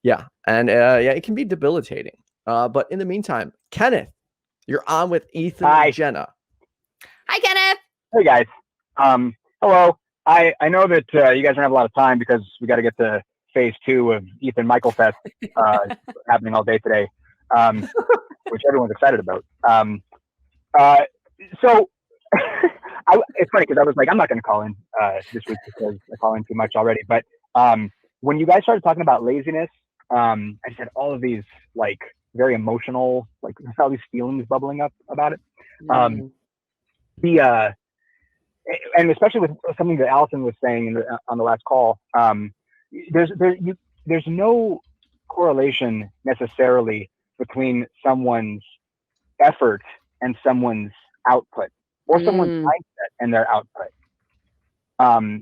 Yeah. And yeah, it can be debilitating. But in the meantime, Kenneth, you're on with Ethan and Jenna. Hi, Kenneth. Hey, guys. Hello. I know that you guys don't have a lot of time because we got to get to phase 2 of Ethan Micheal Fest happening all day today, which everyone's excited about. So it's funny because I was like, I'm not going to call in this week because I call in too much already. But when you guys started talking about laziness, I just had all of these like very emotional, like all these feelings bubbling up about it. And especially with something that Allison was saying on the last call, there's no correlation necessarily between someone's effort and someone's output, or someone's mindset and their output.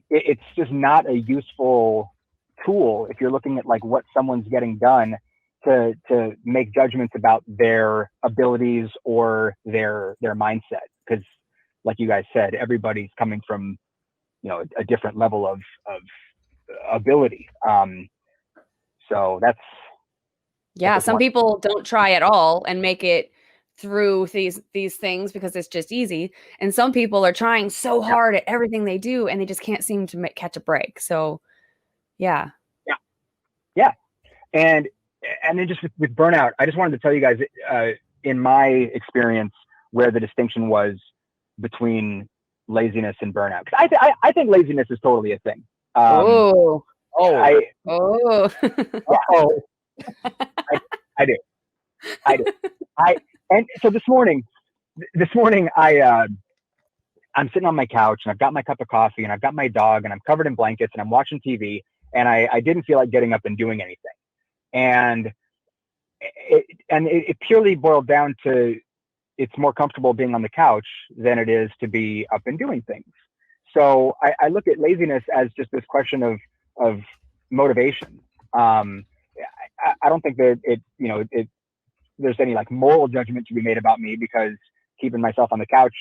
It's just not a useful tool if you're looking at like what someone's getting done to make judgments about their abilities or their mindset, because like you guys said, everybody's coming from, a different level of ability. So that's some people don't try at all and make it through these things because it's just easy. And some people are trying so hard at everything they do and they just can't seem to catch a break. So yeah. And then just with burnout, I just wanted to tell you guys, in my experience, where the distinction was between laziness and burnout. I think laziness is totally a thing. I do. And so this morning I'm sitting on my couch and I've got my cup of coffee and I've got my dog and I'm covered in blankets and I'm watching TV and I didn't feel like getting up and doing anything. And it purely boiled down to, it's more comfortable being on the couch than it is to be up and doing things. So I look at laziness as just this question of motivation. I don't think that there's any like moral judgment to be made about me because keeping myself on the couch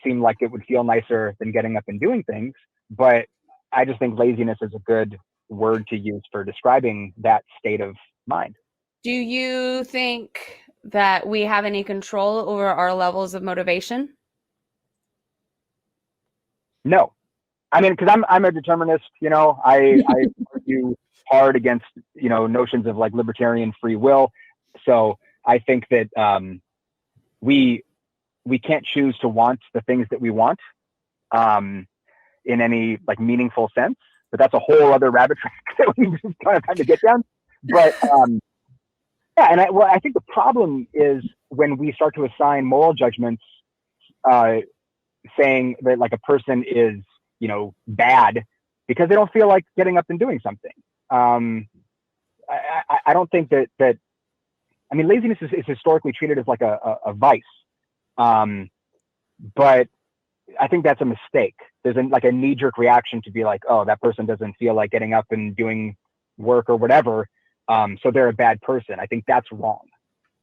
seemed like it would feel nicer than getting up and doing things. But I just think laziness is a good word to use for describing that state of mind. Do you think that we have any control over our levels of motivation? No. I mean, because I'm a determinist, I argue hard against, notions of like libertarian free will. So I think that we can't choose to want the things that we want in any like meaningful sense. But that's a whole other rabbit trail that we just kind of had to get down. But I think the problem is when we start to assign moral judgments, saying that like a person is, bad because they don't feel like getting up and doing something. I don't think that. I mean, laziness is historically treated as like a vice, but I think that's a mistake. There's a knee-jerk reaction to be like, oh, that person doesn't feel like getting up and doing work or whatever, so they're a bad person. I think that's wrong.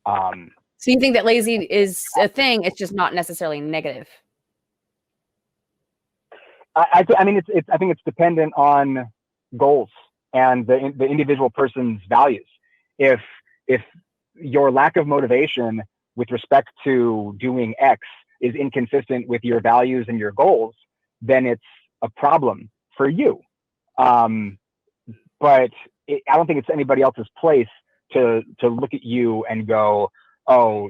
So you think that lazy is a thing, it's just not necessarily negative? I think it's dependent on goals and the individual person's values. If your lack of motivation with respect to doing X is inconsistent with your values and your goals, then it's a problem for you. But I don't think it's anybody else's place to look at you and go, oh,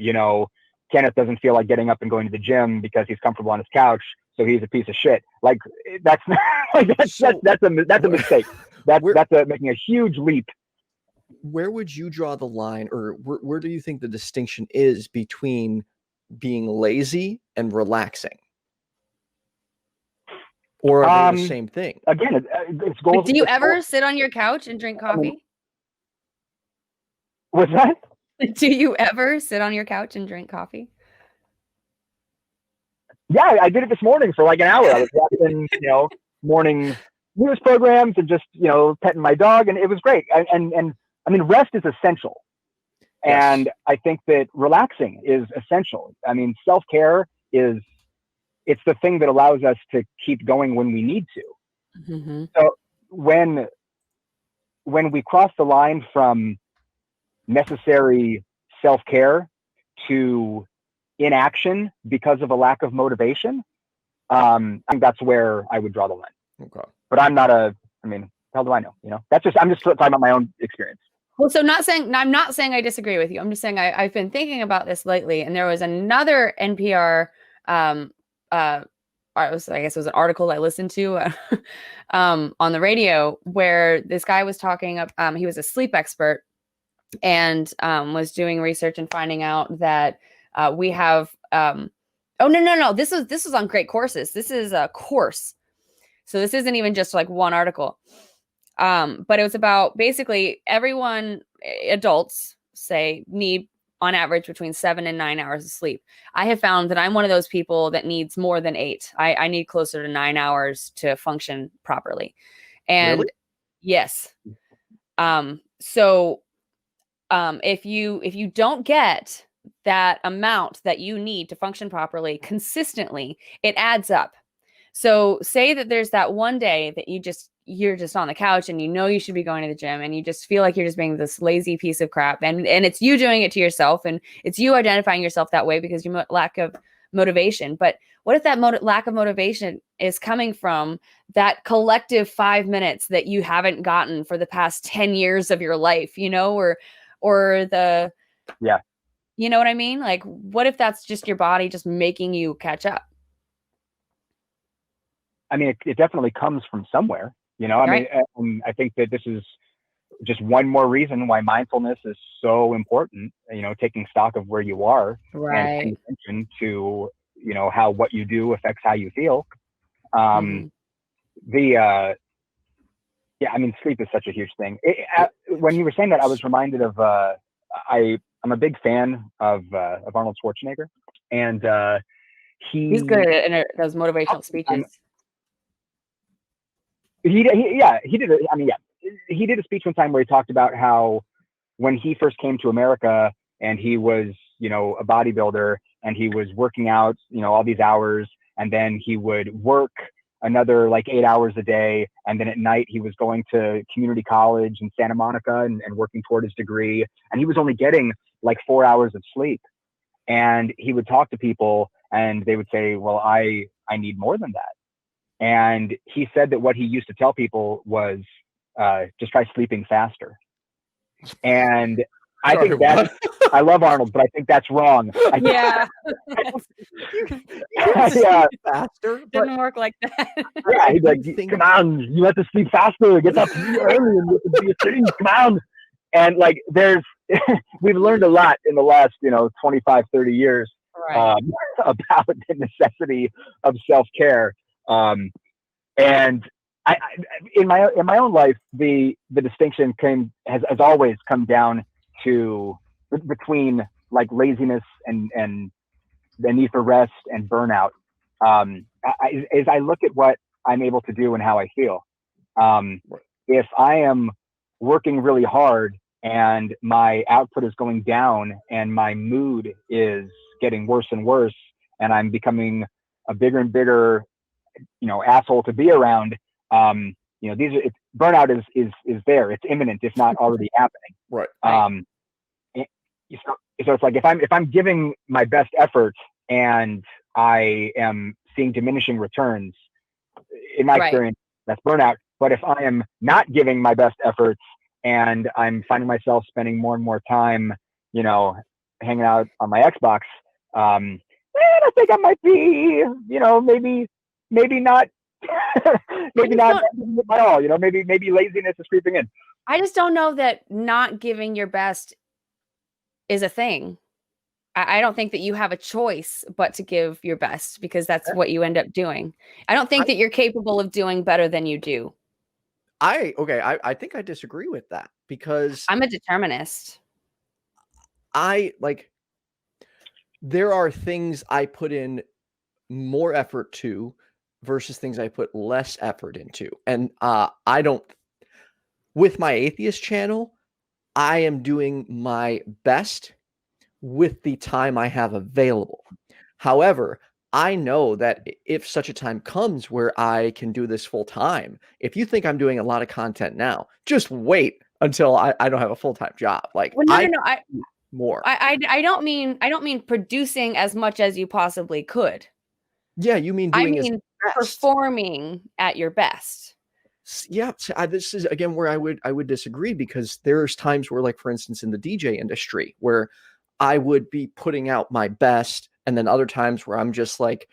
Kenneth doesn't feel like getting up and going to the gym because he's comfortable on his couch, so he's a piece of shit. Like that's not, that's a mistake. That's making a huge leap. Where would you draw the line, or where do you think the distinction is between being lazy and relaxing? Or are they the same thing? Again, it's goals. Do you ever sit on your couch and drink coffee? What's that? Do you ever sit on your couch and drink coffee? Yeah, I did it this morning for like an hour. I was watching, morning news programs and just, petting my dog, and it was great. And I mean, rest is essential. Yes. And I think that relaxing is essential. I mean, self-care it's the thing that allows us to keep going when we need to. Mm-hmm. So when when we cross the line from necessary self-care to inaction because of a lack of motivation, I think that's where I would draw the line. Okay. But I'm not hell do I know? I'm just talking about my own experience. Well, so I'm not saying I disagree with you. I'm just saying I've been thinking about this lately, and there was another NPR, I guess it was an article I listened to on the radio where this guy was talking he was a sleep expert and was doing research and finding out that we have no, this was on Great Courses. This is a course. So this isn't even just like one article. But it was about basically adults say need on average between 7 and 9 hours of sleep. I have found that I'm one of those people that needs more than 8. I need closer to 9 hours to function properly. And Really? yes. So if you don't get that amount that you need to function properly consistently, it adds up. So say that there's that one day that you're just on the couch and you should be going to the gym and you just feel like you're just being this lazy piece of crap, and it's you doing it to yourself, and it's you identifying yourself that way because you lack of motivation. But what if that lack of motivation is coming from that collective 5 minutes that you haven't gotten for the past 10 years of your life, or the, yeah, you know what I mean? Like, what if that's just your body just making you catch up? I mean, it definitely comes from somewhere, Right. And I think that this is just one more reason why mindfulness is so important, taking stock of where you are and paying attention to, how what you do affects how you feel. Sleep is such a huge thing. When you were saying that, I was reminded of, I'm a big fan of Arnold Schwarzenegger, and he's good at those motivational speeches. He did it. He did a speech one time where he talked about how when he first came to America and he was, a bodybuilder and he was working out, all these hours, and then he would work another like 8 hours a day. And then at night he was going to community college in Santa Monica and working toward his degree. And he was only getting like 4 hours of sleep. And he would talk to people and they would say, well, I need more than that. And he said that what he used to tell people was, just try sleeping faster. And I think that I love Arnold, but I think that's wrong. Yeah. Faster. Didn't work like that. Yeah, he'd like, come on, you have to sleep faster. Get up early and get to be asleep. Come on. And like, we've learned a lot in the last, 25, 30 years about the necessity of self-care. And I in my own life, the distinction has always come down to between like laziness and the need for rest and burnout. As I look at what I'm able to do and how I feel, if I am working really hard and my output is going down and my mood is getting worse and worse, and I'm becoming a bigger and bigger asshole to be around, burnout is there. It's imminent, if not already happening. Right. So it's like if I'm giving my best effort and I am seeing diminishing returns, in my experience, that's burnout. But if I am not giving my best efforts and I'm finding myself spending more and more time, hanging out on my Xbox, I think I might be, maybe not, maybe not at all. Maybe laziness is creeping in. I just don't know that not giving your best is a thing. I don't think that you have a choice but to give your best, because that's what you end up doing. I don't think that you're capable of doing better than you do. I think I disagree with that, because I'm a determinist. There are things I put in more effort to versus things I put less effort into. And with my atheist channel, I am doing my best with the time I have available. However, I know that if such a time comes where I can do this full time, if you think I'm doing a lot of content now, just wait until I don't have a full-time job. Like Well, no. more. I don't mean producing as much as you possibly could. Yeah, you mean I doing as mean best. performing at your best. Yeah, this is again where I would disagree, because there's times where, like, for instance, in the DJ industry, where I would be putting out my best, and then other times where I'm just like,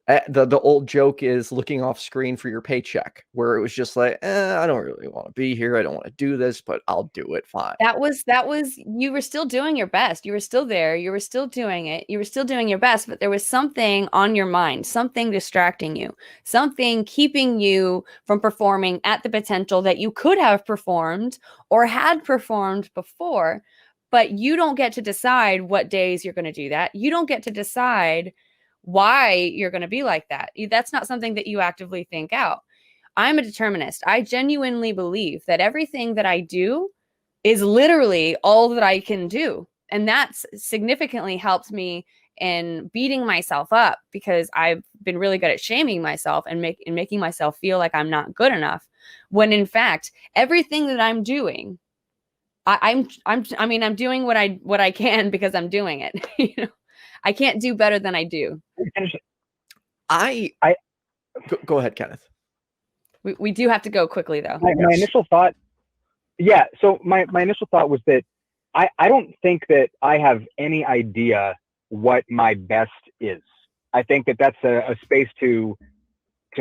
the old joke is looking off screen for your paycheck, where it was just like, I don't really want to be here. I don't want to do this, but I'll do it fine. That was you were still doing your best. You were still there. You were still doing it. You were still doing your best, but there was something on your mind, something distracting you, something keeping you from performing at the potential that you could have performed or had performed before. But you don't get to decide what days you're going to do that. You don't get to decide why you're going to be like that. That's not something that you actively think out. I'm a determinist. I genuinely believe that everything that I do is literally all that I can do. And that's significantly helped me in beating myself up, because I've been really good at shaming myself and making myself feel like I'm not good enough, when in fact, everything that I'm doing, I'm doing what I can because I'm doing it. You know, I can't do better than I do. Go ahead, Kenneth. We do have to go quickly though. My initial thought, so my initial thought was that I don't think that I have any idea what my best is. I think that that's a space to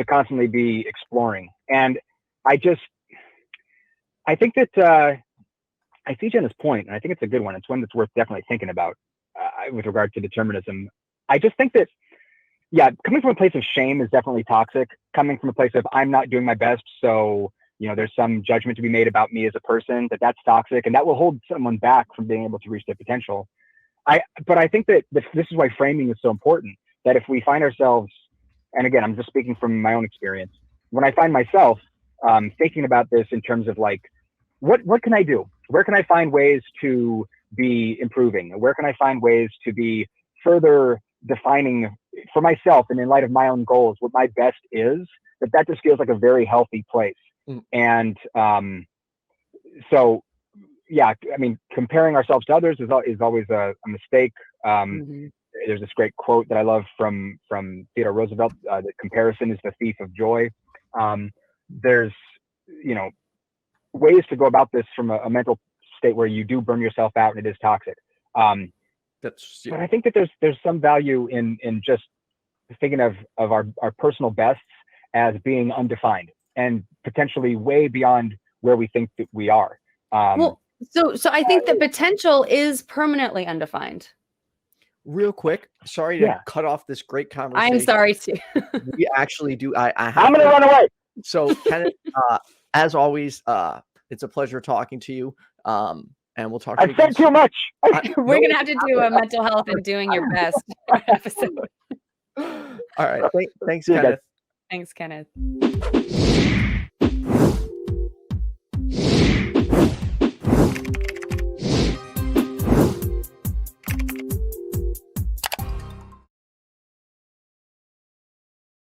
constantly be exploring. And I think that I see Jenna's point, and I think it's a good one. It's one that's worth definitely thinking about with regard to determinism. I just think that, coming from a place of shame is definitely toxic. Coming from a place of I'm not doing my best, so there's some judgment to be made about me as a person, that's toxic, and that will hold someone back from being able to reach their potential. But I think that this is why framing is so important. That if we find ourselves, and again, I'm just speaking from my own experience, when I find myself thinking about this in terms of like, what can I do? Where can I find ways to be improving? Where can I find ways to be further defining for myself and in light of my own goals what my best is? That just feels like a very healthy place. And so, I mean, comparing ourselves to others is always a mistake. There's this great quote that I love from Theodore Roosevelt, that comparison is the thief of joy. There's, ways to go about this from a mental state where you do burn yourself out and it is toxic. But I think that there's some value in just thinking of our personal bests as being undefined and potentially way beyond where we think that we are. So I think the potential is permanently undefined. Real quick, sorry to cut off this great conversation. I'm sorry too. We actually do. I'm gonna run away. So, Kenneth, as always, it's a pleasure talking to you. And we'll talk. I've said too much. We're gonna have to do a mental health and doing your best episode. All right. Thanks, Kenneth. Thanks, Kenneth.